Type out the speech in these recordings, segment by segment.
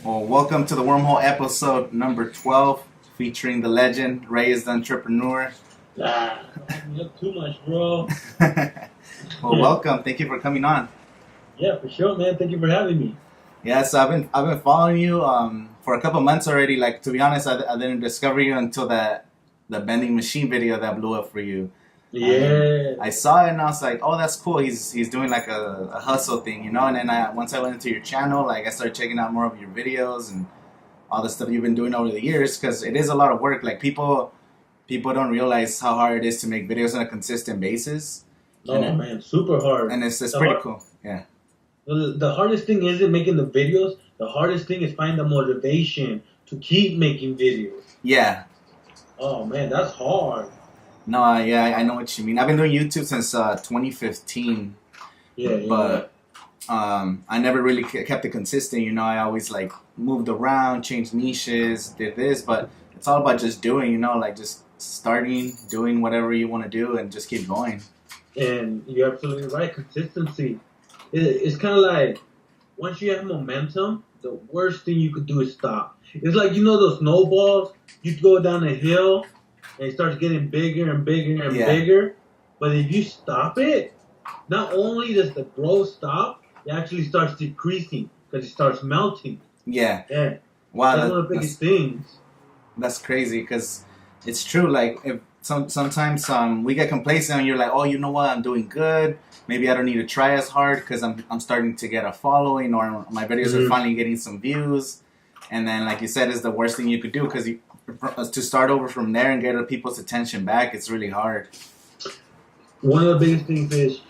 Well, welcome to the Wormhole episode number 12, featuring the legend, Reyes the entrepreneur. Ah, you look too much, bro. Well, welcome. Thank you for coming on. Yeah, for sure, man. Thank you for having me. Yeah, so I've been following you for a couple months already. Like, to be honest, I didn't discover you until the vending machine video that blew up for you. Yeah. I saw it and I was like, oh, that's cool. He's doing like a hustle thing, you know. And then once I went into your channel, like I started checking out more of your videos and all the stuff you've been doing over the years, because it is a lot of work. Like people don't realize how hard it is to make videos on a consistent basis. Oh, man, super hard. And it's pretty cool. Yeah. The hardest thing isn't making the videos. The hardest thing is finding the motivation to keep making videos. Yeah. Oh, man, that's hard. No, yeah, I know what you mean. I've been doing YouTube since 2015. Yeah. But I never really kept it consistent. You know, I always like moved around, changed niches, did this, but it's all about just doing, you know, like just starting, doing whatever you want to do and just keep going. And you're absolutely right. Consistency. It's kind of like once you have momentum, the worst thing you could do is stop. It's like, you know, those snowballs, you go down a hill and it starts getting bigger and bigger and bigger. But if you stop it, not only does the growth stop, it actually starts decreasing because it starts melting. Yeah. Yeah. Wow. That's one of the biggest things. That's crazy because it's true. Like, if sometimes we get complacent and you're like, oh, you know what? I'm doing good. Maybe I don't need to try as hard because I'm starting to get a following, or my videos are finally getting some views. And then, like you said, is the worst thing you could do, because to start over from there and get people's attention back, it's really hard. One of the biggest things is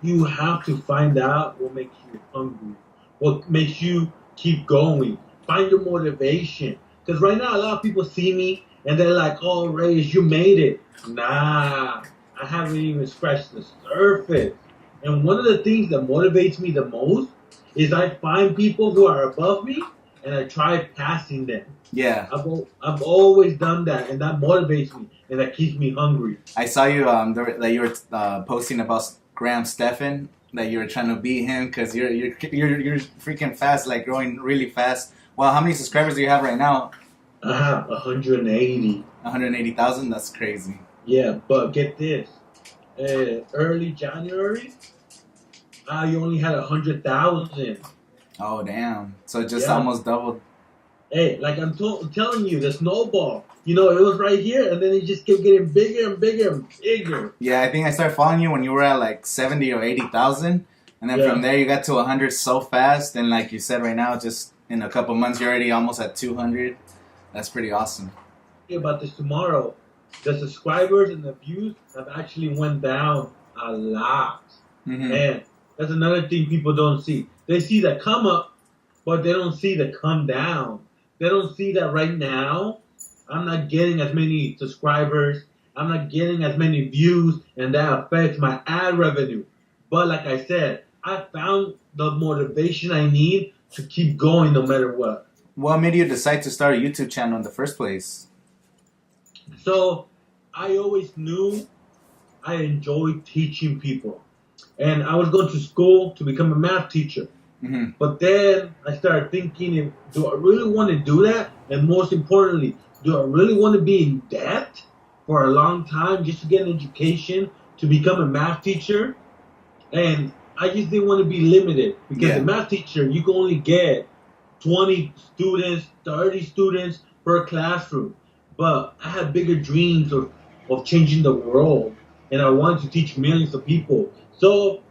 you have to find out what makes you hungry, what makes you keep going. Find your motivation. Because right now, a lot of people see me and they're like, oh, Reyes, you made it. Nah, I haven't even scratched the surface. And one of the things that motivates me the most is I find people who are above me and I try passing them. Yeah. I've always done that, and that motivates me, and that keeps me hungry. I saw you that you were posting about Graham Stephan, that you were trying to beat him because you're freaking fast, like growing really fast. Well, how many subscribers do you have right now? I have 180. 180,000? That's crazy. Yeah, but get this. Early January, I only had 100,000. Oh, damn. So just almost doubled. Hey, like I'm telling you, the snowball, you know, it was right here, and then it just kept getting bigger and bigger and bigger. Yeah, I think I started following you when you were at like 70 or 80,000. And then from there, you got to 100 so fast. And like you said, right now, just in a couple months, you're already almost at 200. That's pretty awesome. About this tomorrow, the subscribers and the views have actually went down a lot. Mm-hmm. And that's another thing people don't see. They see the come up, but they don't see the come down. They don't see that right now I'm not getting as many subscribers, I'm not getting as many views, and that affects my ad revenue. But like I said, I found the motivation I need to keep going no matter what. What made you decide to start a YouTube channel in the first place? So I always knew I enjoyed teaching people. And I was going to school to become a math teacher. Mm-hmm. But then I started thinking, do I really want to do that? And most importantly, do I really want to be in debt for a long time just to get an education to become a math teacher? And I just didn't want to be limited, because a math teacher, you can only get 20 students, 30 students per classroom. But I had bigger dreams of changing the world, and I wanted to teach millions of people. So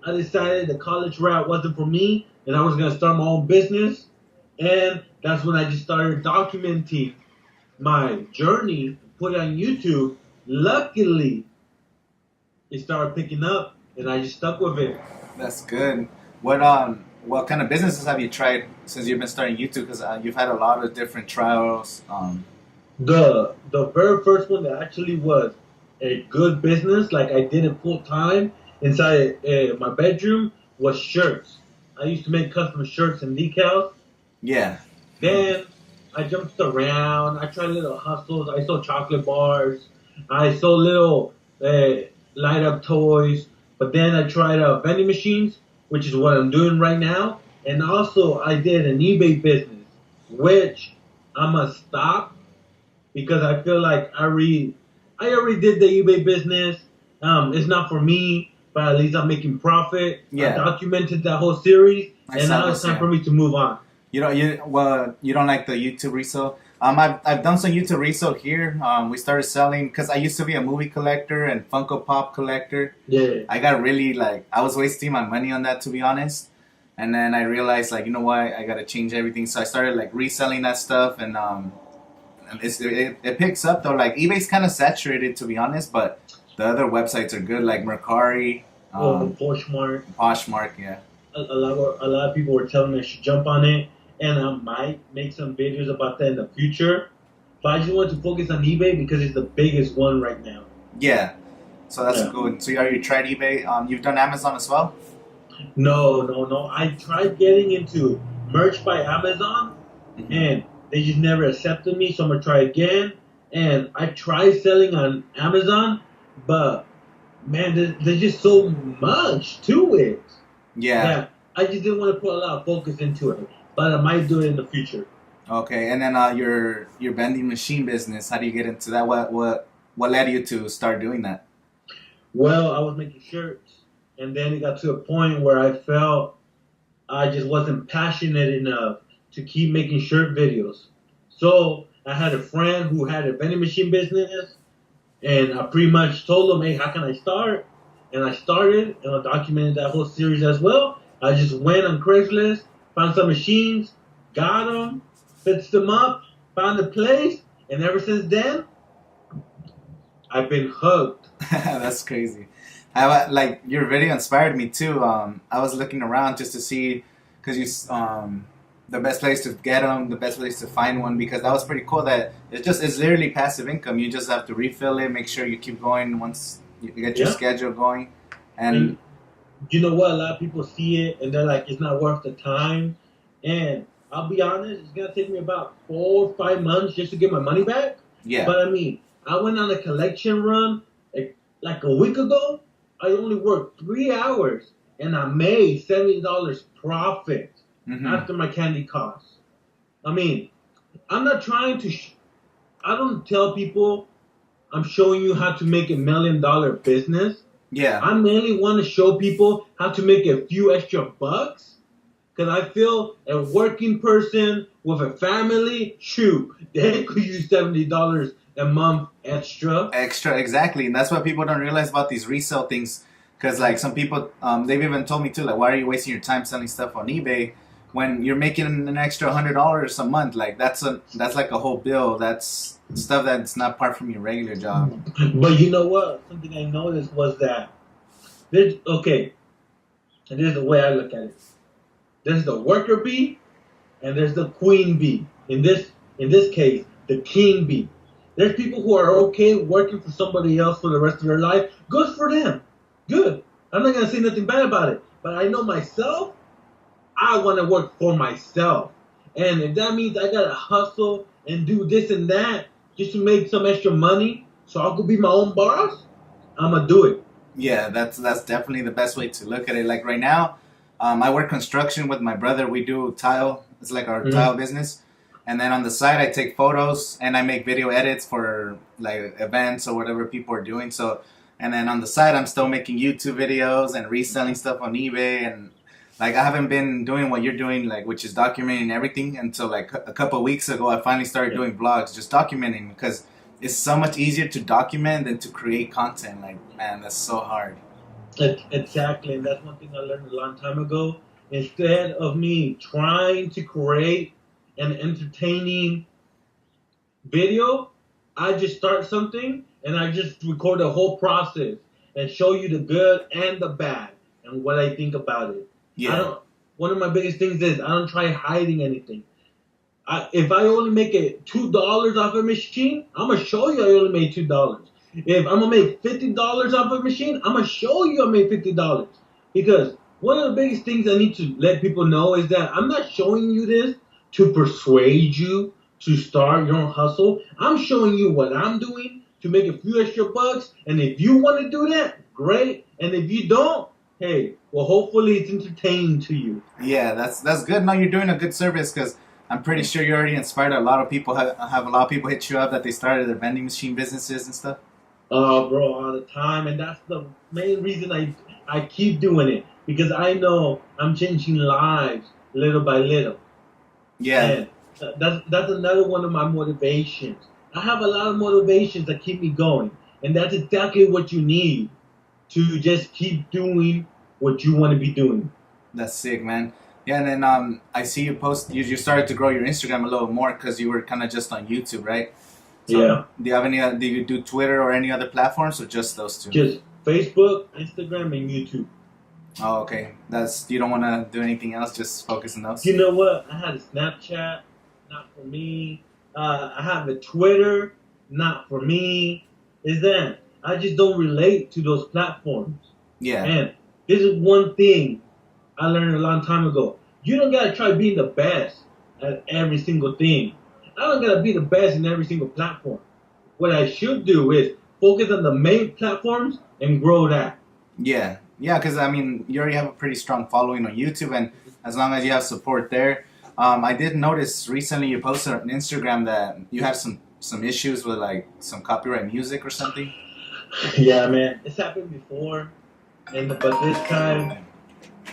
I decided the college route wasn't for me, and I was going to start my own business. And that's when I just started documenting my journey, put it on YouTube. Luckily, it started picking up, and I just stuck with it. That's good. What kind of businesses have you tried since you've been starting YouTube? Because you've had a lot of different trials. The very first one that actually was a good business, like I did it full time inside my bedroom, was shirts. I used to make custom shirts and decals. Yeah. Then I jumped around. I tried little hustles. I sold chocolate bars. I sold little light up toys. But then I tried vending machines, which is what I'm doing right now. And also I did an eBay business. which I'm gonna stop because I feel like I already did the eBay business. It's not for me, but at least I'm making profit. Yeah. I documented that whole series, I and saw now this, it's time yeah. for me to move on. You don't like the YouTube resale. I've done some YouTube resale here. We started selling because I used to be a movie collector and Funko Pop collector. Yeah. I got really I was wasting my money on that, to be honest. And then I realized you know what, I gotta change everything. So I started reselling that stuff, and it picks up though. eBay's kind of saturated, to be honest, but the other websites are good, like Mercari, Poshmark, yeah. A lot of people were telling me I should jump on it, and I might make some videos about that in the future. But I just want to focus on eBay because it's the biggest one right now. Yeah, so that's good. So you tried eBay? You've done Amazon as well? No. I tried getting into merch by Amazon, and they just never accepted me. So I'm gonna try again. And I tried selling on Amazon, but man, there's just so much to it. Yeah. I just didn't want to put a lot of focus into it, but I might do it in the future. Okay, and then your vending machine business. How do you get into that? What led you to start doing that? Well, I was making shirts, and then it got to a point where I felt I just wasn't passionate enough to keep making shirt videos. So I had a friend who had a vending machine business, and I pretty much told him, hey, how can I start? And I started, and I documented that whole series as well. I just went on Craigslist, found some machines, got them, fixed them up, found a place, and ever since then, I've been hooked. That's crazy. Your video inspired me too. I was looking around just to see, because the best place to get them, the best place to find one, because that was pretty cool. That it's literally passive income. You just have to refill it, make sure you keep going once you get your schedule going, and you know what? A lot of people see it and they're like, it's not worth the time. And I'll be honest, it's gonna take me about 4 or 5 months just to get my money back. Yeah. But I mean, I went on a collection run like a week ago. I only worked 3 hours and I made $70 profit after my candy costs. I mean, I'm not trying to. I don't tell people I'm showing you how to make $1 million business. Yeah. I mainly want to show people how to make a few extra bucks. Because I feel a working person with a family, they could use $70 a month extra. Extra, exactly. And that's what people don't realize about these resale things. Because some people, they've even told me too, why are you wasting your time selling stuff on eBay when you're making an extra $100 a month? That's like a whole bill. That's stuff that's not part from your regular job. But you know what? Something I noticed was that and here's the way I look at it. There's the worker bee and there's the queen bee. In this case, the king bee. There's people who are okay working for somebody else for the rest of their life. Good for them. Good. I'm not gonna say nothing bad about it. But I know myself, I want to work for myself. And if that means I gotta hustle and do this and that just to make some extra money so I could be my own boss, I'm gonna do it. Yeah, that's definitely the best way to look at it. Right now, I work construction with my brother. We do tile. It's like our tile business. And then on the side, I take photos and I make video edits for events or whatever people are doing. So, and then on the side, I'm still making YouTube videos and reselling stuff on eBay. And I haven't been doing what you're doing, which is documenting everything until a couple of weeks ago. I finally started doing vlogs, just documenting, because it's so much easier to document than to create content. Man, that's so hard. Exactly, and that's one thing I learned a long time ago. Instead of me trying to create an entertaining video, I just start something and I just record the whole process and show you the good and the bad and what I think about it. Yeah. One of my biggest things is I don't try hiding anything. If I only make it $2 off a machine, I'm gonna show you I only made $2. If I'm gonna make $50 off a machine, I'm gonna show you I made $50. Because one of the biggest things I need to let people know is that I'm not showing you this to persuade you to start your own hustle. I'm showing you what I'm doing to make a few extra bucks. And if you want to do that, great. And if you don't, hey, well, hopefully it's entertaining to you. Yeah, that's good. No, you're doing a good service, because I'm pretty sure you already inspired a lot of people. Have a lot of people hit you up that they started their vending machine businesses and stuff. Bro, all the time, and that's the main reason I keep doing it, because I know I'm changing lives little by little. Yeah. And that's another one of my motivations. I have a lot of motivations that keep me going, and that's exactly what you need to just keep doing what you want to be doing. That's sick, man. Yeah, and then I see you post. You started to grow your Instagram a little more because you were kind of just on YouTube, right? So, Yeah. Do you have any? Do you do Twitter or any other platforms, or just those two? Just Facebook, Instagram, and YouTube. Oh, okay. You don't want to do anything else. Just focus on those. You know what? I had a Snapchat, not for me. I have a Twitter, not for me. Is that I just don't relate to those platforms. Yeah. And this is one thing I learned a long time ago. You don't gotta try being the best at every single thing. I don't gotta be the best in every single platform. What I should do is focus on the main platforms and grow that. Yeah. Yeah, because I mean, you already have a pretty strong following on YouTube, and as long as you have support there, I did notice recently you posted on Instagram that you had some issues with like some copyright music or something. Yeah, man, it's happened before, but this time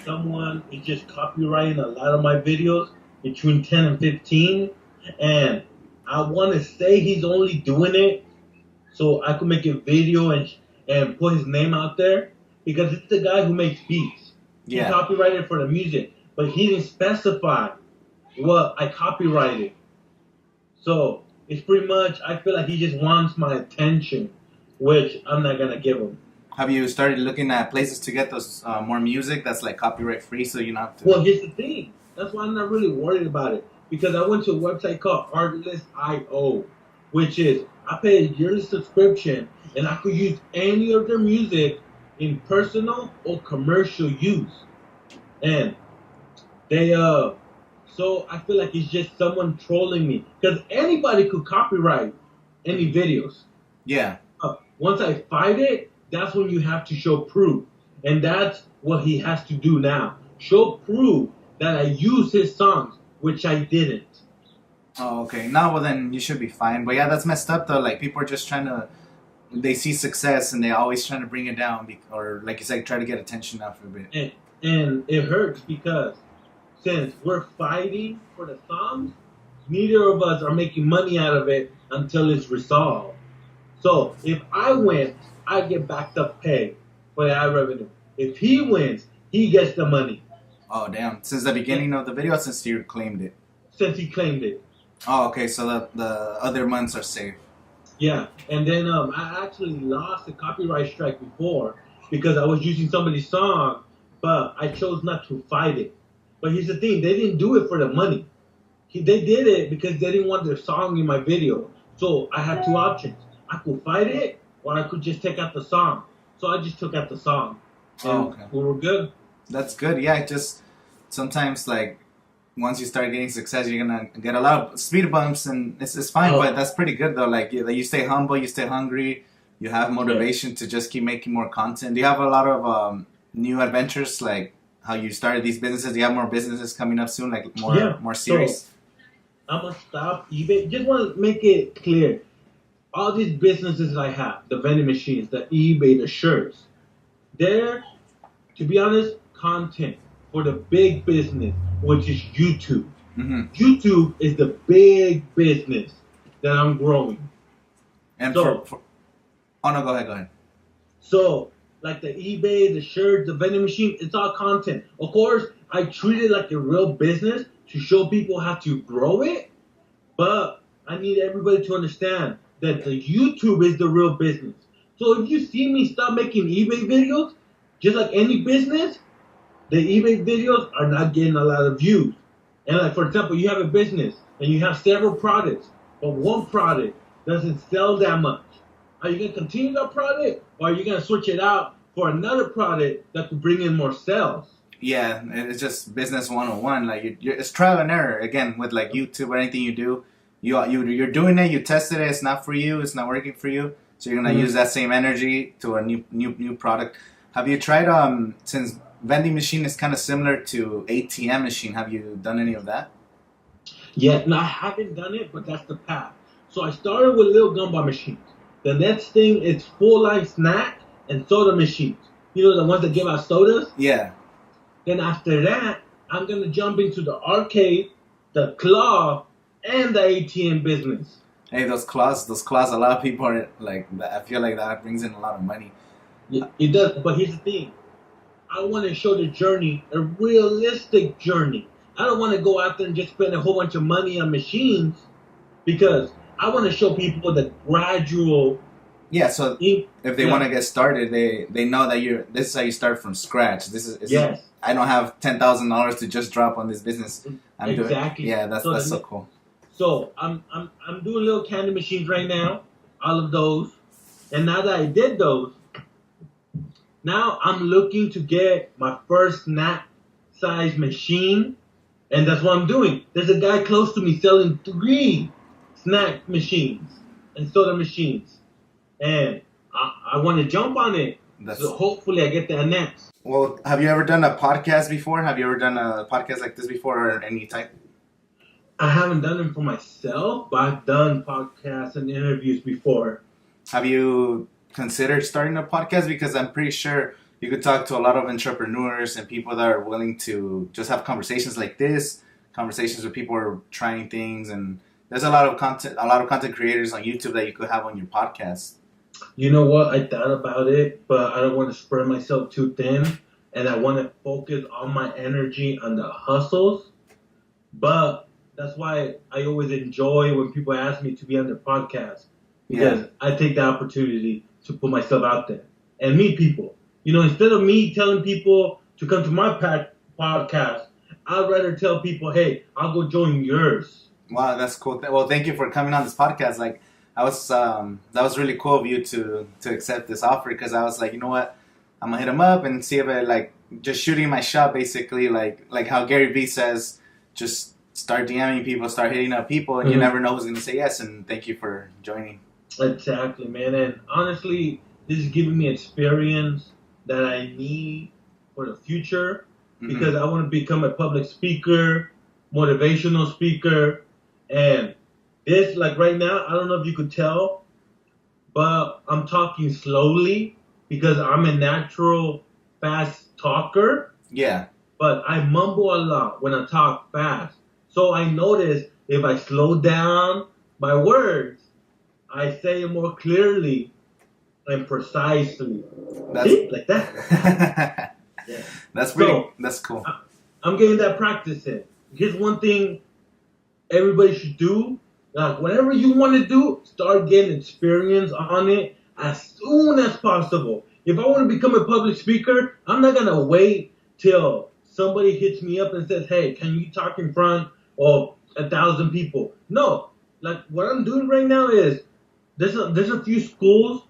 someone is just copywriting a lot of my videos between 10 and 15, and I want to say he's only doing it so I could make a video and put his name out there, because it's the guy who makes beats. Yeah. He copyrighted for the music, but he didn't specify what I copyrighted. So it's pretty much, I feel like he just wants my attention, which I'm not going to give him. Have you started looking at places to get those more music that's like copyright free, so you don't have to? Well, here's the thing. That's why I'm not really worried about it, because I went to a website called Artlist.io, which is I pay a yearly subscription and I could use any of their music in personal or commercial use. And they so I feel like it's just someone trolling me, because anybody could copyright any videos. Yeah. Once I fight it, that's when you have to show proof. And that's what he has to do now. Show proof that I used his songs, which I didn't. Oh, okay. No, well then you should be fine. But yeah, that's messed up though. Like people are just they see success and they're always trying to bring it down, or like you said, try to get attention out for a bit. And it hurts because since we're fighting for the songs, neither of us are making money out of it until it's resolved. So if I win, I get backed up pay for the ad revenue. If he wins, he gets the money. Oh, damn. Since the beginning of the video, since you claimed it? Since he claimed it. Oh, okay. So the other months are safe. Yeah. And then I actually lost a copyright strike before because I was using somebody's song, but I chose not to fight it. But here's the thing. They didn't do it for the money. They did it because they didn't want their song in my video. So I had two options. I could fight it, or I could just take out the song. So I just took out the song. And okay. we were good. That's good. Yeah, just sometimes like once you start getting success, you're gonna get a lot of speed bumps, and it's fine. But that's pretty good though. Like you stay humble, you stay hungry, you have motivation to just keep making more content. Do you have a lot of new adventures, like how you started these businesses? Do you have more businesses coming up soon, like more series? So I'm gonna stop eBay. Just want to make it clear. All these businesses I have, the vending machines, the eBay, the shirts, they're, to be honest, content for the big business, which is YouTube. Mm-hmm. YouTube is the big business that I'm growing. And oh no, go ahead. So, like the eBay, the shirts, the vending machine, it's all content. Of course, I treat it like a real business to show people how to grow it, but I need everybody to understand that the YouTube is the real business. So if you see me stop making eBay videos, just like any business, the eBay videos are not getting a lot of views. And like, for example, you have a business and you have several products, but one product doesn't sell that much. Are you going to continue that product, or are you going to switch it out for another product that could bring in more sales? Yeah, it's just business 101. Like it's trial and error. Again, with like YouTube or anything you do, you're doing it, you tested it, it's not for you, it's not working for you, so you're gonna use that same energy to a new product. Have you tried since vending machine is kind of similar to ATM machine, have you done any of that? Yeah, and I haven't done it, but that's the path. So I started with little gumball machines. The next thing is full line snack and soda machines. You know, the ones that give out sodas? Yeah. Then after that, I'm going to jump into the arcade, the club, and the ATM business. Hey, those claws, a lot of people are like, I feel like that brings in a lot of money. Yeah, it does, but here's the thing. I want to show the journey, a realistic journey. I don't want to go out there and just spend a whole bunch of money on machines because I want to show people the gradual. Yeah, so if they want to get started, they know that this is how you start from scratch. Yes. I don't have $10,000 to just drop on this business. Exactly. That's so cool. So I'm doing little candy machines right now, all of those, and now that I did those, now I'm looking to get my first snack size machine, and that's what I'm doing. There's a guy close to me selling 3 snack machines and soda machines, and I want to jump on it. So hopefully I get that next. Well, have you ever done a podcast before? Have you ever done a podcast like this before or any type? I haven't done them for myself, but I've done podcasts and interviews before. Have you considered starting a podcast? Because I'm pretty sure you could talk to a lot of entrepreneurs and people that are willing to just have conversations like this, conversations where people are trying things, and there's a lot of content creators on YouTube that you could have on your podcast. You know what? I thought about it, but I don't want to spread myself too thin, and I want to focus all my energy on the hustles. But that's why I always enjoy when people ask me to be on their podcast, because I take the opportunity to put myself out there and meet people. You know, instead of me telling people to come to my podcast, I'd rather tell people, hey, I'll go join yours. Wow, that's cool. Well, thank you for coming on this podcast. Like, that was really cool of you to accept this offer, because I was like, you know what, I'm gonna hit him up and see if I like just shooting my shot, basically, like how Gary Vee says, just start DMing people, start hitting up people, and you never know who's gonna say yes. And thank you for joining. Exactly, man. And honestly, this is giving me experience that I need for the future, because I want to become a public speaker, motivational speaker, and this, like right now, I don't know if you could tell, but I'm talking slowly because I'm a natural fast talker. Yeah. But I mumble a lot when I talk fast. So I notice if I slow down my words, I say it more clearly and precisely. Like that. Yeah. That's cool. I'm getting that practice in. Here's one thing everybody should do. Like, whatever you want to do, start getting experience on it as soon as possible. If I want to become a public speaker, I'm not going to wait till somebody hits me up and says, hey, can you talk in front of 1,000 people? No. Like, what I'm doing right now is there's a few schools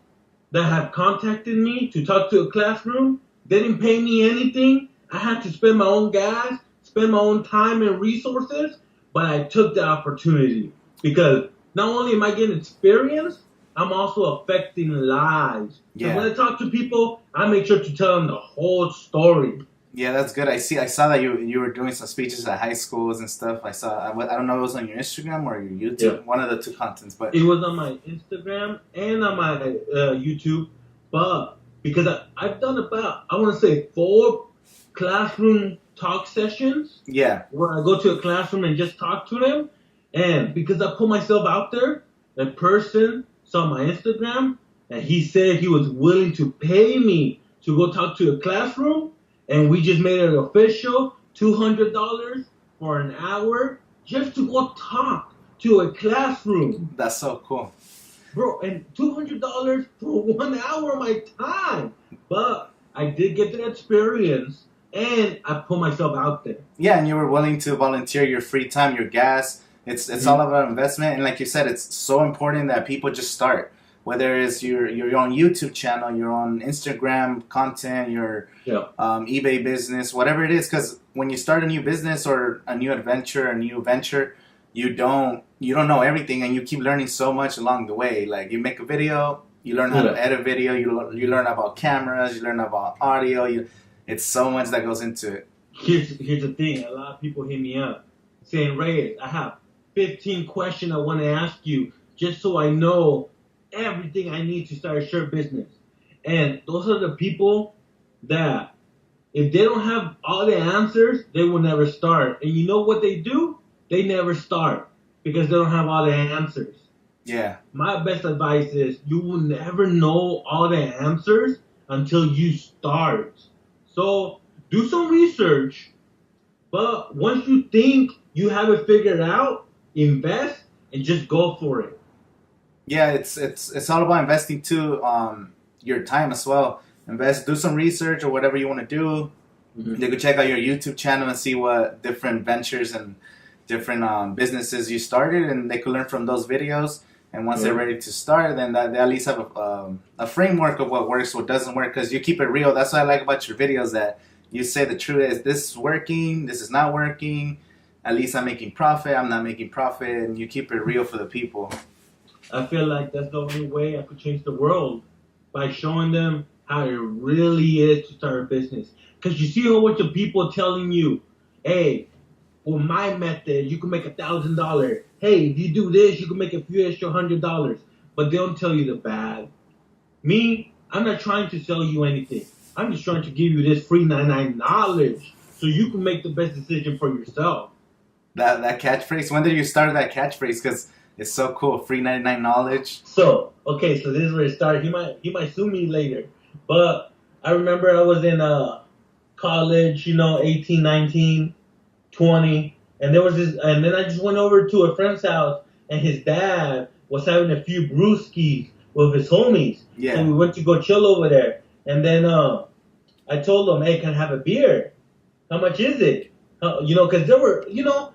that have contacted me to talk to a classroom. They didn't pay me anything. I had to spend my own gas, spend my own time and resources, but I took the opportunity. Because not only am I getting experience, I'm also affecting lives. Yeah. So when I talk to people, I make sure to tell them the whole story. Yeah, that's good. I saw that you were doing some speeches at high schools and stuff. I don't know if it was on your Instagram or your YouTube, one of the two contents. But it was on my Instagram and on my YouTube. But because I've done about, I want to say, 4 classroom talk sessions. Yeah. Where I go to a classroom and just talk to them. And because I put myself out there, a person saw my Instagram and he said he was willing to pay me to go talk to a classroom. And we just made it official, $200 for an hour just to go talk to a classroom. That's so cool. Bro, and $200 for 1 hour of my time. But I did get the experience and I put myself out there. Yeah, and you were willing to volunteer your free time, your gas. It's all about investment, and like you said, it's so important that people just start. Whether it's your own YouTube channel, your own Instagram content, your eBay business, whatever it is, because when you start a new business or a new adventure, you don't know everything, and you keep learning so much along the way. Like, you make a video, you learn how to edit video, you learn about cameras, you learn about audio. It's so much that goes into it. Here's the thing: a lot of people hit me up saying, "Reyes, I have 15 questions I want to ask you just so I know everything I need to start a shirt business. And those are the people that if they don't have all the answers, they will never start. And you know what they do? They never start because they don't have all the answers. Yeah. My best advice is you will never know all the answers until you start. So do some research, but once you think you have it figured out, invest and just go for it. Yeah, it's all about investing too. Your time as well. Do some research or whatever you want to do. Mm-hmm. You could check out your YouTube channel and see what different ventures and different businesses you started, and they could learn from those videos. And once they're ready to start, then they at least have a framework of what works, what doesn't work, because you keep it real. That's what I like about your videos, that you say the truth is this is working, this is not working. At least I'm making profit, I'm not making profit, and you keep it real for the people. I feel like that's the only way I could change the world, by showing them how it really is to start a business. Because you see a whole bunch of people telling you, hey, with my method, you can make $1,000. Hey, if you do this, you can make a few extra $100. But they don't tell you the bad. Me, I'm not trying to sell you anything. I'm just trying to give you this free 99 knowledge so you can make the best decision for yourself. That catchphrase, when did you start that catchphrase? Because it's so cool, free 99 knowledge. So this is where it started. He might sue me later. But I remember I was in college, 18, 19, 20. And there was this, and then I just went over to a friend's house, and his dad was having a few brewskis with his homies. Yeah. So we went to go chill over there. And then I told him, hey, can I have a beer? How much is it? Because there were,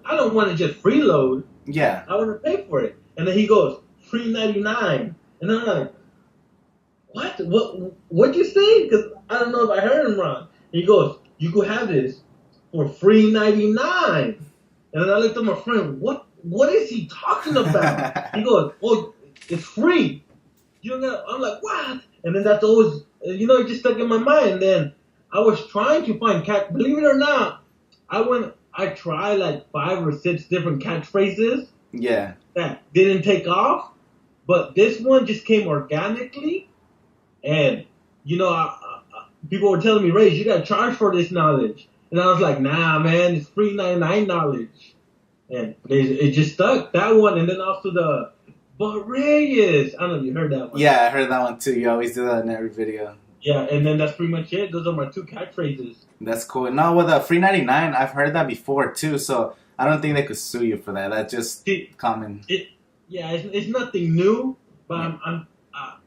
I don't want to just freeload. Yeah. I want to pay for it. And then he goes, free 99. And I'm like, what? What'd you say? Because I don't know if I heard him wrong. And he goes, you could have this for free 99. And then I looked at my friend, what is he talking about? He goes, oh, it's free. I'm like, what? And then that's always, it just stuck in my mind. And then I was trying to find believe it or not, I tried like 5 or 6 different catchphrases. Yeah. That didn't take off. But this one just came organically. And, people were telling me, Reyes, you got to charge for this knowledge. And I was like, nah, man, it's free 99 knowledge. And it just stuck, that one. And then also but Reyes. I don't know if you heard that one. Yeah, I heard that one too. You always do that in every video. Yeah, and then that's pretty much it. Those are my 2 catchphrases. That's cool. No, with free 99, I've heard that before too. So I don't think they could sue you for that. That's just common. It's nothing new, but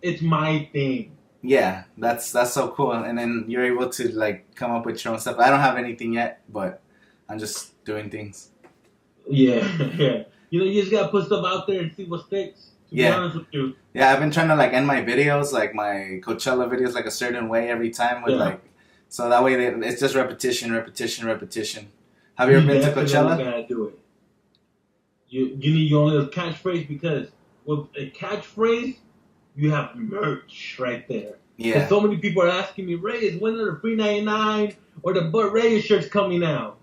it's my thing. Yeah, that's so cool. And then you're able to like come up with your own stuff. I don't have anything yet, but I'm just doing things. Yeah, yeah. You just gotta put stuff out there and see what sticks. To be honest with you. Yeah, I've been trying to like end my videos, like my Coachella videos, like a certain way every time with so that way it's just repetition. Have you ever been to Coachella? You gotta do it. You need your own little catchphrase, because with a catchphrase, you have merch right there. Yeah. So many people are asking me, Reyes, when are the free 99 or the But Reyes shirts coming out?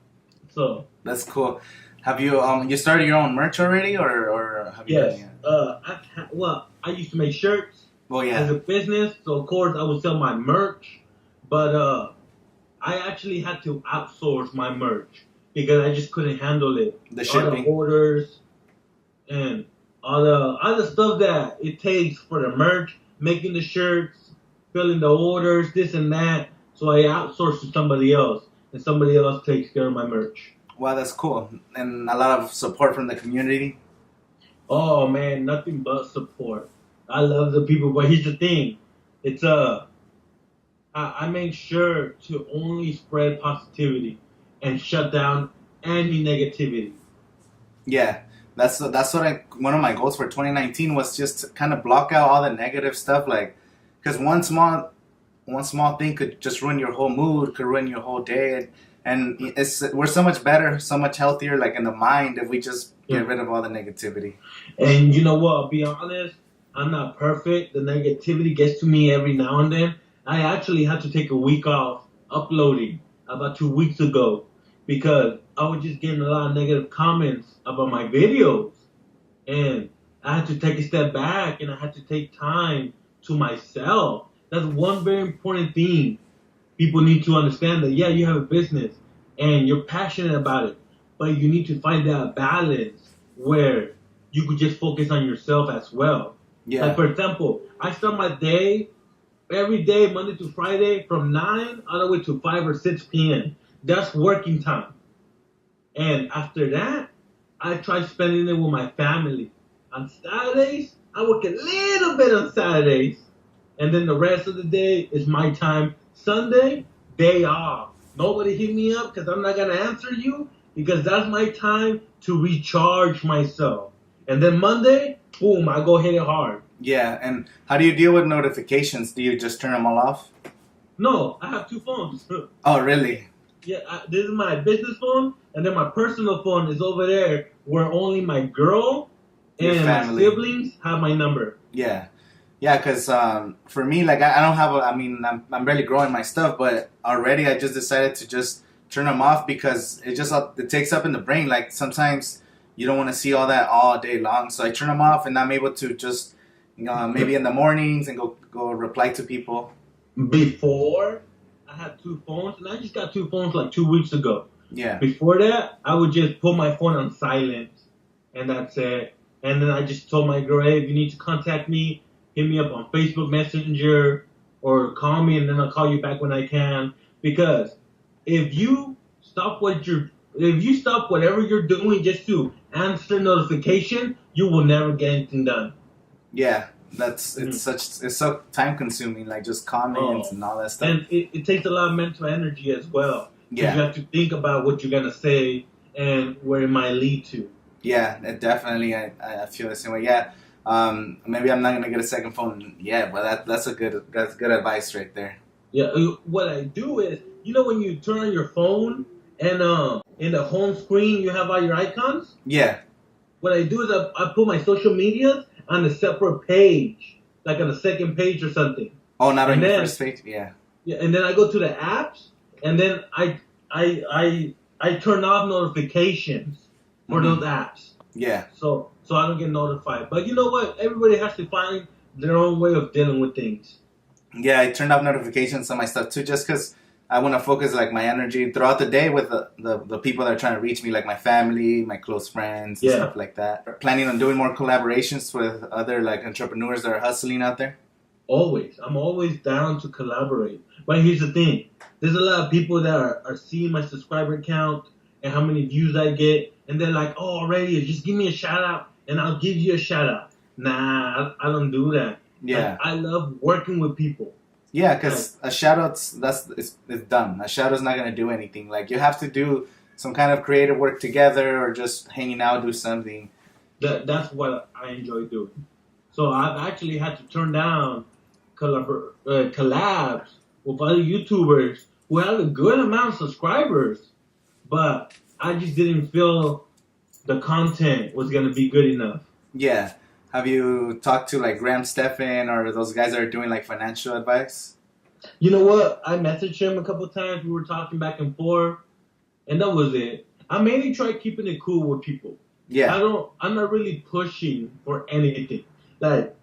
So that's cool. Have you you started your own merch already, or have you? Yes. I used to make shirts. Well, yeah. As a business, so of course I would sell my merch, but I actually had to outsource my merch because I just couldn't handle it. The shipping, all the orders, and all the stuff that it takes for the merch, making the shirts, filling the orders, this and that. So I outsourced to somebody else, and somebody else takes care of my merch. Wow, that's cool. And a lot of support from the community. Oh man, nothing but support. I love the people, but here's the thing. It's I make sure to only spread positivity and shut down any negativity. Yeah. That's what one of my goals for 2019 was, just to kind of block out all the negative stuff, like, because one small thing could just ruin your whole mood, could ruin your whole day. And we're so much better, so much healthier, like in the mind, if we just get rid of all the negativity. And you know what? I'll be honest. I'm not perfect. The negativity gets to me every now and then. I actually had to take a week off uploading about 2 weeks ago because I was just getting a lot of negative comments about my videos. And I had to take a step back and I had to take time to myself. That's one very important thing. People need to understand that, yeah, you have a business and you're passionate about it, but you need to find that balance where you could just focus on yourself as well. Like, Yeah. for example, I start my day every day, Monday to Friday, from 9 all the way to 5 or 6 p.m. That's working time. And after that, I try spending it with my family. On Saturdays, I work a little bit on Saturdays. And then the rest of the day is my time. Sunday, day off. Nobody hit me up because I'm not going to answer you because that's my time to recharge myself. And then Monday, boom, I go hit it hard. Yeah. And how do you deal with notifications? Do you just turn them all off? No, I have two phones. Oh, really? Yeah, this is my business phone, and then my personal phone is over there where only my girl Your and my family. siblings have my number. Yeah. Yeah, because for me, like, I don't have I mean, I'm barely growing my stuff, but already I just decided to just turn them off because it takes up in the brain. Like, sometimes you don't want to see all that all day long. So I turn them off and I'm able to just, maybe in the mornings and go reply to people. Before, I had two phones, and I just got two phones like 2 weeks ago. Yeah. Before that, I would just put my phone on silent, and that's it. And then I just told my girl, hey, if you need to contact me, hit me up on Facebook Messenger or call me, and then I'll call you back when I can. Because if you if you stop whatever you're doing just to answer notification, you will never get anything done. Yeah. It's so time consuming, like just comments and all that stuff. And it takes a lot of mental energy as well. Yeah. You have to think about what you're going to say and where it might lead to. Yeah, it definitely. I feel the same way. Yeah, maybe I'm not gonna get a second phone yet, but that's good advice right there. Yeah, what I do is, when you turn on your phone and in the home screen you have all your icons. Yeah. What I do is I put my social medias on a separate page, like on the second page or something. Oh, not on your first page. Yeah. Yeah, and then I go to the apps, and then I turn off notifications for those apps. Yeah. So I don't get notified. But you know what? Everybody has to find their own way of dealing with things. Yeah, I turned off notifications on my stuff too, just because I want to focus like my energy throughout the day with the people that are trying to reach me, like my family, my close friends, and stuff like that. Planning on doing more collaborations with other like entrepreneurs that are hustling out there. Always. I'm always down to collaborate. But here's the thing. There's a lot of people that are seeing my subscriber count and how many views I get. And they're like, oh, Reyes, just give me a shout out and I'll give you a shout out. Nah, I don't do that. Yeah. Like, I love working with people. Yeah, because a shout out's it's done. A shout out's not gonna do anything. Like, you have to do some kind of creative work together or just hanging out, do something. That's what I enjoy doing. So I've actually had to turn down collabs with other YouTubers who have a good amount of subscribers, but I just didn't feel the content was gonna be good enough. Yeah. Have you talked to like Graham Stephan or those guys that are doing like financial advice? You know what? I messaged him a couple times. We were talking back and forth, and that was it. I mainly try keeping it cool with people. Yeah. I'm not really pushing for anything. Like,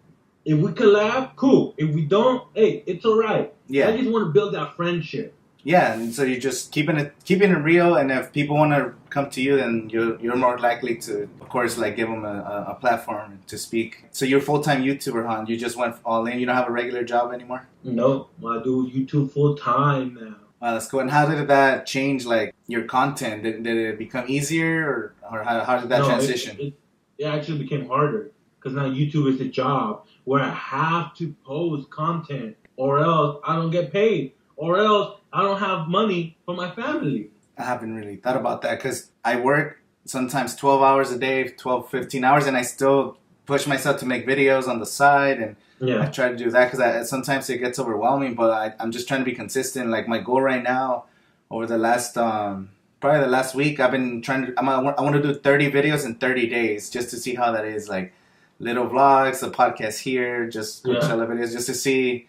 if we collab, cool. If we don't, hey, it's all right. Yeah. I just want to build that friendship. Yeah, and so you're just keeping it real, and if people want to come to you, then you're more likely to, of course, like give them a platform to speak. So you're a full-time YouTuber, huh? You just went all in. You don't have a regular job anymore? No, I do YouTube full time now. Wow, that's cool. And how did that change, like, your content? Did it become easier, or how did that transition? It actually became harder because now YouTube is a job where I have to post content, or else I don't get paid, or else I don't have money for my family. I haven't really thought about that because I work sometimes 12 hours a day, 12, 15 hours, and I still push myself to make videos on the side, and I try to do that because sometimes it gets overwhelming, but I'm just trying to be consistent. Like, my goal right now, over the last, probably the last week, I've been trying to, I want to do 30 videos in 30 days just to see how that is. Like, little vlogs, a podcast here, just Coachella videos, just to see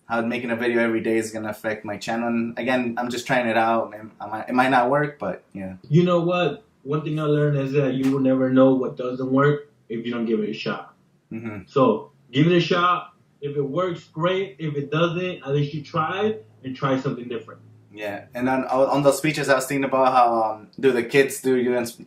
how making a video every day is going to affect my channel. And again, I'm just trying it out. It might not work, but yeah. You know what? One thing I learned is that you will never know what doesn't work if you don't give it a shot. Mm-hmm. So give it a shot. If it works, great. If it doesn't, at least you tried and try something different. Yeah, and on those speeches, I was thinking about how do the kids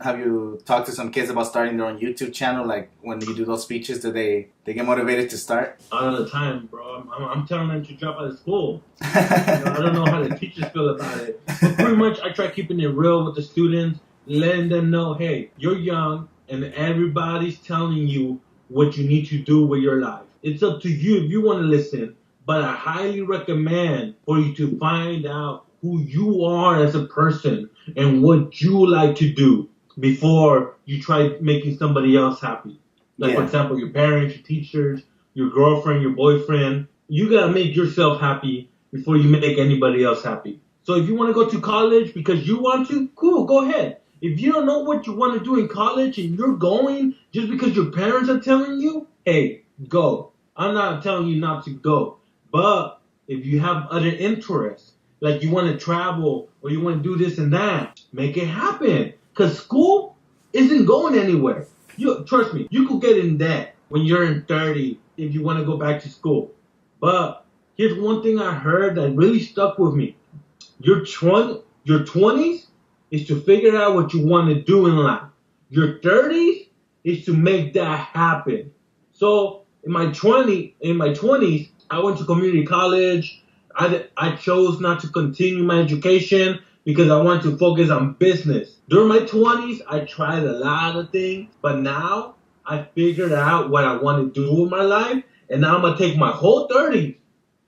have you talked to some kids about starting their own YouTube channel? Like when you do those speeches, do they get motivated to start? All the time, bro. I'm telling them to drop out of school. I don't know how the teachers feel about it. But pretty much, I try keeping it real with the students, letting them know, hey, you're young, and everybody's telling you what you need to do with your life. It's up to you if you want to listen, but I highly recommend for you to find out who you are as a person and what you like to do before you try making somebody else happy. Like, for example, your parents, your teachers, your girlfriend, your boyfriend. You got to make yourself happy before you make anybody else happy. So if you want to go to college because you want to, cool, go ahead. If you don't know what you want to do in college and you're going just because your parents are telling you, hey, go. I'm not telling you not to go. But if you have other interests, like you want to travel or you want to do this and that, make it happen. Because school isn't going anywhere. Trust me, you could get in debt when you're in 30 if you want to go back to school. But here's one thing I heard that really stuck with me. Your 20s is to figure out what you want to do in life. Your 30s is to make that happen. So in my 20s, I went to community college. I chose not to continue my education because I wanted to focus on business. During my 20s, I tried a lot of things, but now I figured out what I want to do with my life, and now I'm gonna take my whole 30s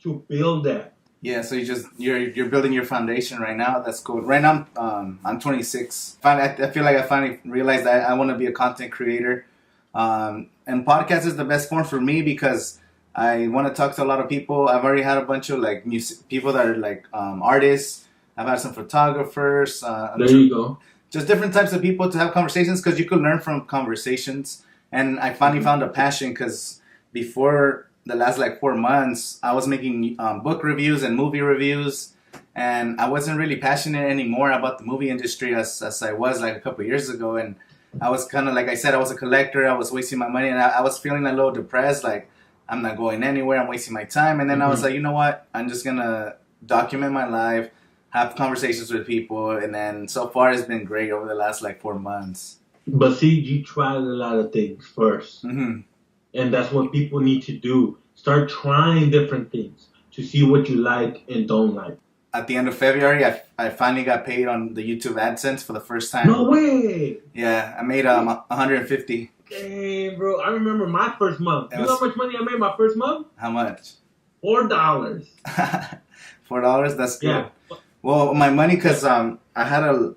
to build that. Yeah, so you're building your foundation right now. That's cool. Right now, I'm 26. I feel like I finally realized that I want to be a content creator, and podcast is the best form for me because I want to talk to a lot of people. I've already had a bunch of like people that are like artists. I've had some photographers. There you go. Just different types of people to have conversations because you could learn from conversations. And I finally found a passion because before the last like 4 months, I was making book reviews and movie reviews. And I wasn't really passionate anymore about the movie industry as I was like a couple of years ago. And I was kind of, like I said, I was a collector. I was wasting my money and I was feeling a little depressed. Like, I'm not going anywhere. I'm wasting my time. And then I was like, you know what? I'm just going to document my life, have conversations with people. And then so far it's been great over the last like 4 months. But see, you tried a lot of things first. Mm-hmm. And that's what people need to do. Start trying different things to see what you like and don't like. At the end of February, I finally got paid on the YouTube AdSense for the first time. No way! Yeah, I made 150. Dang, bro. I remember my first month. You know how much money I made my first month? How much? $4. $4? That's good. Yeah. Well, my money, because I had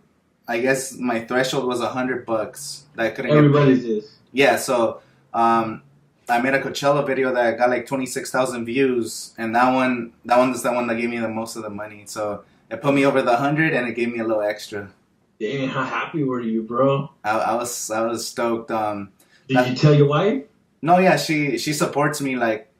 I guess my threshold was $100 that I couldn't Everybody's get paid. is. Yeah, so I made a Coachella video that got like 26,000 views, and that one is the one that gave me the most of the money. So it put me over the 100, and it gave me a little extra. Dang, how happy were you, bro? I was stoked. Did you tell your wife? No, yeah, she supports me, like,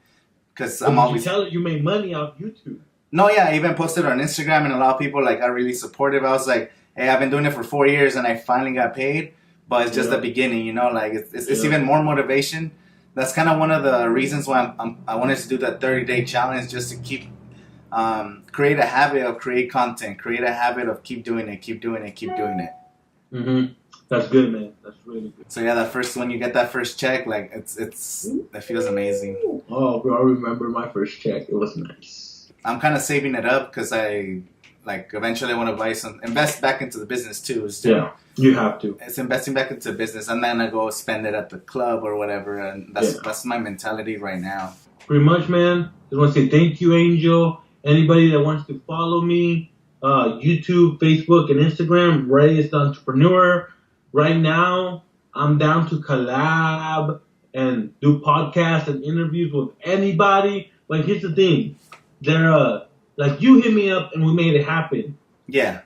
because I'm always. Did you tell her you made money off YouTube? No, yeah, I even posted on Instagram, and a lot of people like are really supportive. I was like, hey, I've been doing it for 4 years, and I finally got paid, but it's just the beginning, you know. Like it's even more motivation. That's kind of one of the reasons why I wanted to do that 30-day challenge, just to keep create a habit of create content, create a habit of keep doing it. Mm-hmm. That's good, man. That's really good. So yeah, when you get that first check, like it feels amazing. Oh, bro, I remember my first check. It was nice. I'm kind of saving it up because I eventually want to invest back into the business too. Yeah, you have to. It's investing back into business, and then I go spend it at the club or whatever, and that's my mentality right now. Pretty much, man. Just want to say thank you, Angel. Anybody that wants to follow me, YouTube, Facebook, and Instagram, Reyes the Entrepreneur. Right now, I'm down to collab and do podcasts and interviews with anybody. Like, here's the thing. Like, you hit me up and we made it happen. Yeah.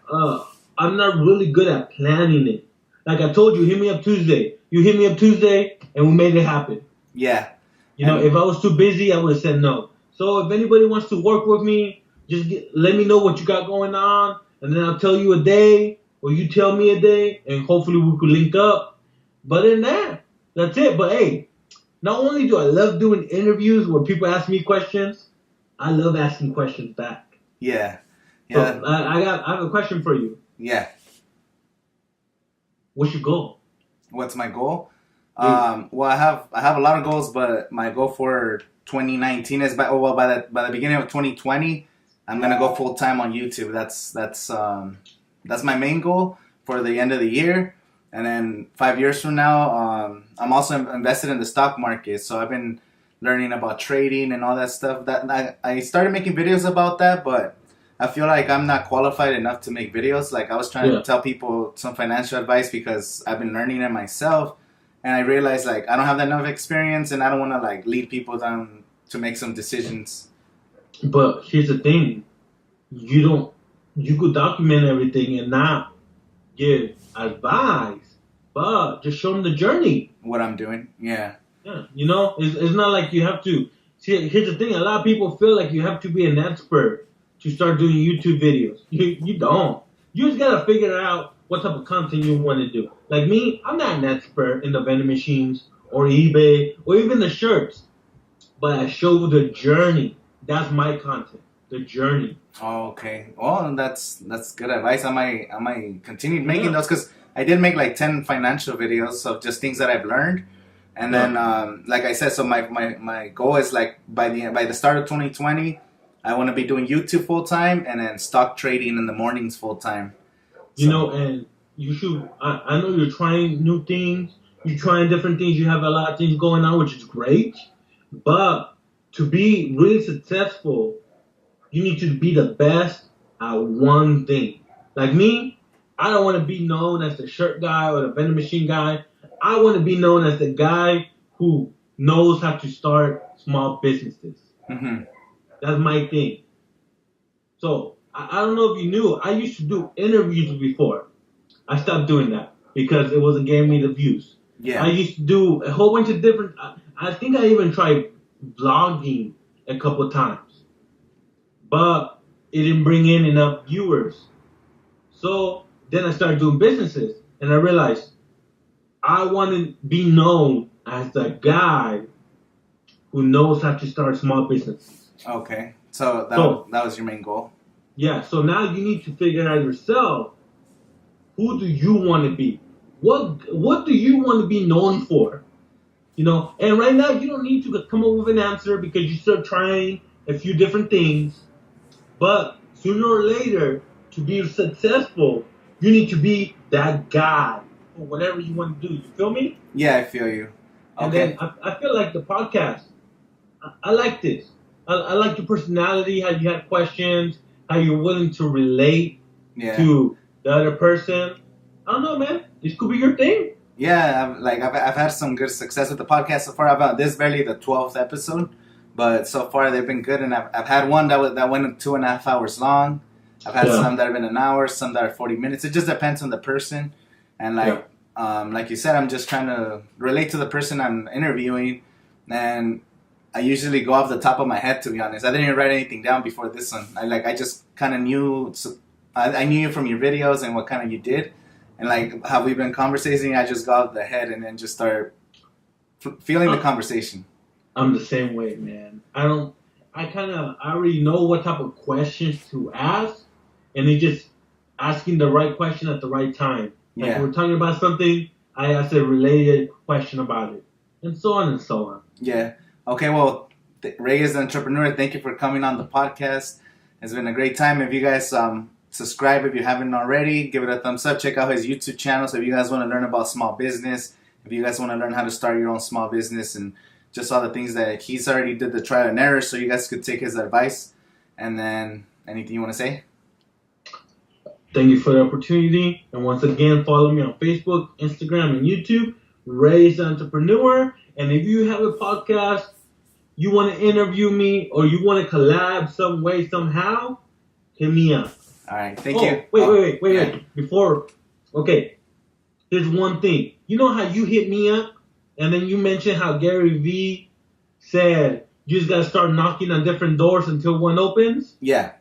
I'm not really good at planning it. Like I told you, hit me up Tuesday. You hit me up Tuesday and we made it happen. Yeah. You know, if I was too busy, I would have said no. So if anybody wants to work with me, just let me know what you got going on, and then I'll tell you a day, or you tell me a day, and hopefully we could link up. But in that, That's it. But hey, not only do I love doing interviews where people ask me questions, I love asking questions back. Yeah. So I have a question for you. Yeah. What's your goal? What's my goal? Well, I have a lot of goals, but my goal for 2019 is by the beginning of 2020, I'm gonna go full time on YouTube. That's my main goal for the end of the year. And then 5 years from now, I'm also invested in the stock market. So I've been learning about trading and all that stuff. That I started making videos about that, but I feel like I'm not qualified enough to make videos. Like I was trying to tell people some financial advice because I've been learning it myself, and I realized like I don't have enough experience, and I don't want to like lead people down to make some decisions. But here's the thing, you could document everything and not give advice, but just show them the journey. What I'm doing, yeah. You know, it's not like you have to. See, here's the thing, a lot of people feel like you have to be an expert to start doing YouTube videos. You don't. You just gotta figure out what type of content you want to do. Like me, I'm not an expert in the vending machines or eBay or even the shirts, but I show the journey. That's my content, the journey. Oh, okay. Well, that's good advice. I might continue making those because I did make like 10 financial videos of just things that I've learned. And then, like I said, so my goal is like by the start of 2020, I want to be doing YouTube full time and then stock trading in the mornings full time. You know, and you should. I know you're trying new things. You're trying different things. You have a lot of things going on, which is great. But to be really successful, you need to be the best at one thing. Like me, I don't want to be known as the shirt guy or the vending machine guy. I want to be known as the guy who knows how to start small businesses. Mm-hmm. That's my thing. So, I don't know if you knew, I used to do interviews before. I stopped doing that because it wasn't getting me the views. Yeah. I used to do a whole bunch of different, I think I even tried vlogging a couple times. But it didn't bring in enough viewers. So, then I started doing businesses. And I realized I want to be known as the guy who knows how to start small businesses. Okay, so that was your main goal. Yeah. So now you need to figure out yourself. Who do you want to be? What do you want to be known for? You know. And right now you don't need to come up with an answer because you're still trying a few different things. But sooner or later, to be successful, you need to be that guy or whatever you want to do. You feel me? Yeah, I feel you. Okay. And then I feel like the podcast. I like this. I like your personality, how you have questions, how you're willing to relate to the other person. I don't know, man. This could be your thing. Yeah, I've had some good success with the podcast so far. This is barely the 12th episode, but so far they've been good. And I've had one that went 2.5 hours long. I've had some that have been an hour, some that are 40 minutes. It just depends on the person. And like you said, I'm just trying to relate to the person I'm interviewing, and I usually go off the top of my head, to be honest. I didn't even write anything down before this one. I just kind of knew. So I knew you from your videos and what kind of you did, and like how we've been conversating. I just got off the head and then just start feeling the conversation. I'm the same way, man. I already know what type of questions to ask, and it's just asking the right question at the right time. Like we're talking about something, I ask a related question about it, and so on and so on. Yeah. Okay, well, Reyes the Entrepreneur, thank you for coming on the podcast. It's been a great time. If you guys subscribe, if you haven't already, give it a thumbs up. Check out his YouTube channel. So if you guys want to learn about small business, if you guys want to learn how to start your own small business and just all the things that he's already did the trial and error, so you guys could take his advice. And then anything you want to say? Thank you for the opportunity. And once again, follow me on Facebook, Instagram, and YouTube, Reyes the Entrepreneur. And if you have a podcast, you want to interview me, or you want to collab some way, somehow, hit me up. All right. Thank you. Wait. Before, okay, here's one thing. You know how you hit me up, and then you mentioned how Gary Vee said you just got to start knocking on different doors until one opens? Yeah.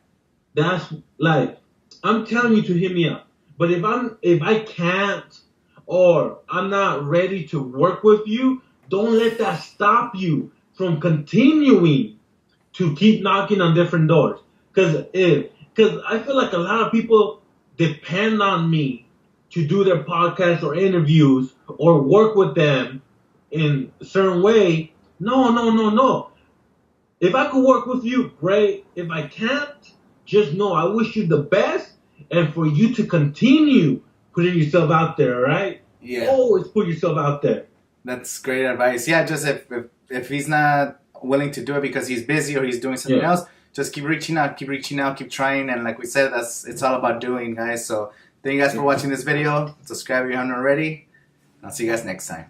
That's like, I'm telling you to hit me up. But if I can't, or I'm not ready to work with you, don't let that stop you from continuing to keep knocking on different doors. Because I feel like a lot of people depend on me to do their podcasts or interviews or work with them in a certain way. No. If I could work with you, great. If I can't, just know I wish you the best and for you to continue putting yourself out there, right? Yeah. Always put yourself out there. That's great advice. Yeah, just if he's not willing to do it because he's busy or he's doing something else, just keep reaching out, keep trying, and like we said, it's all about doing, guys. So thank you guys for watching this video. Subscribe if you haven't already. I'll see you guys next time.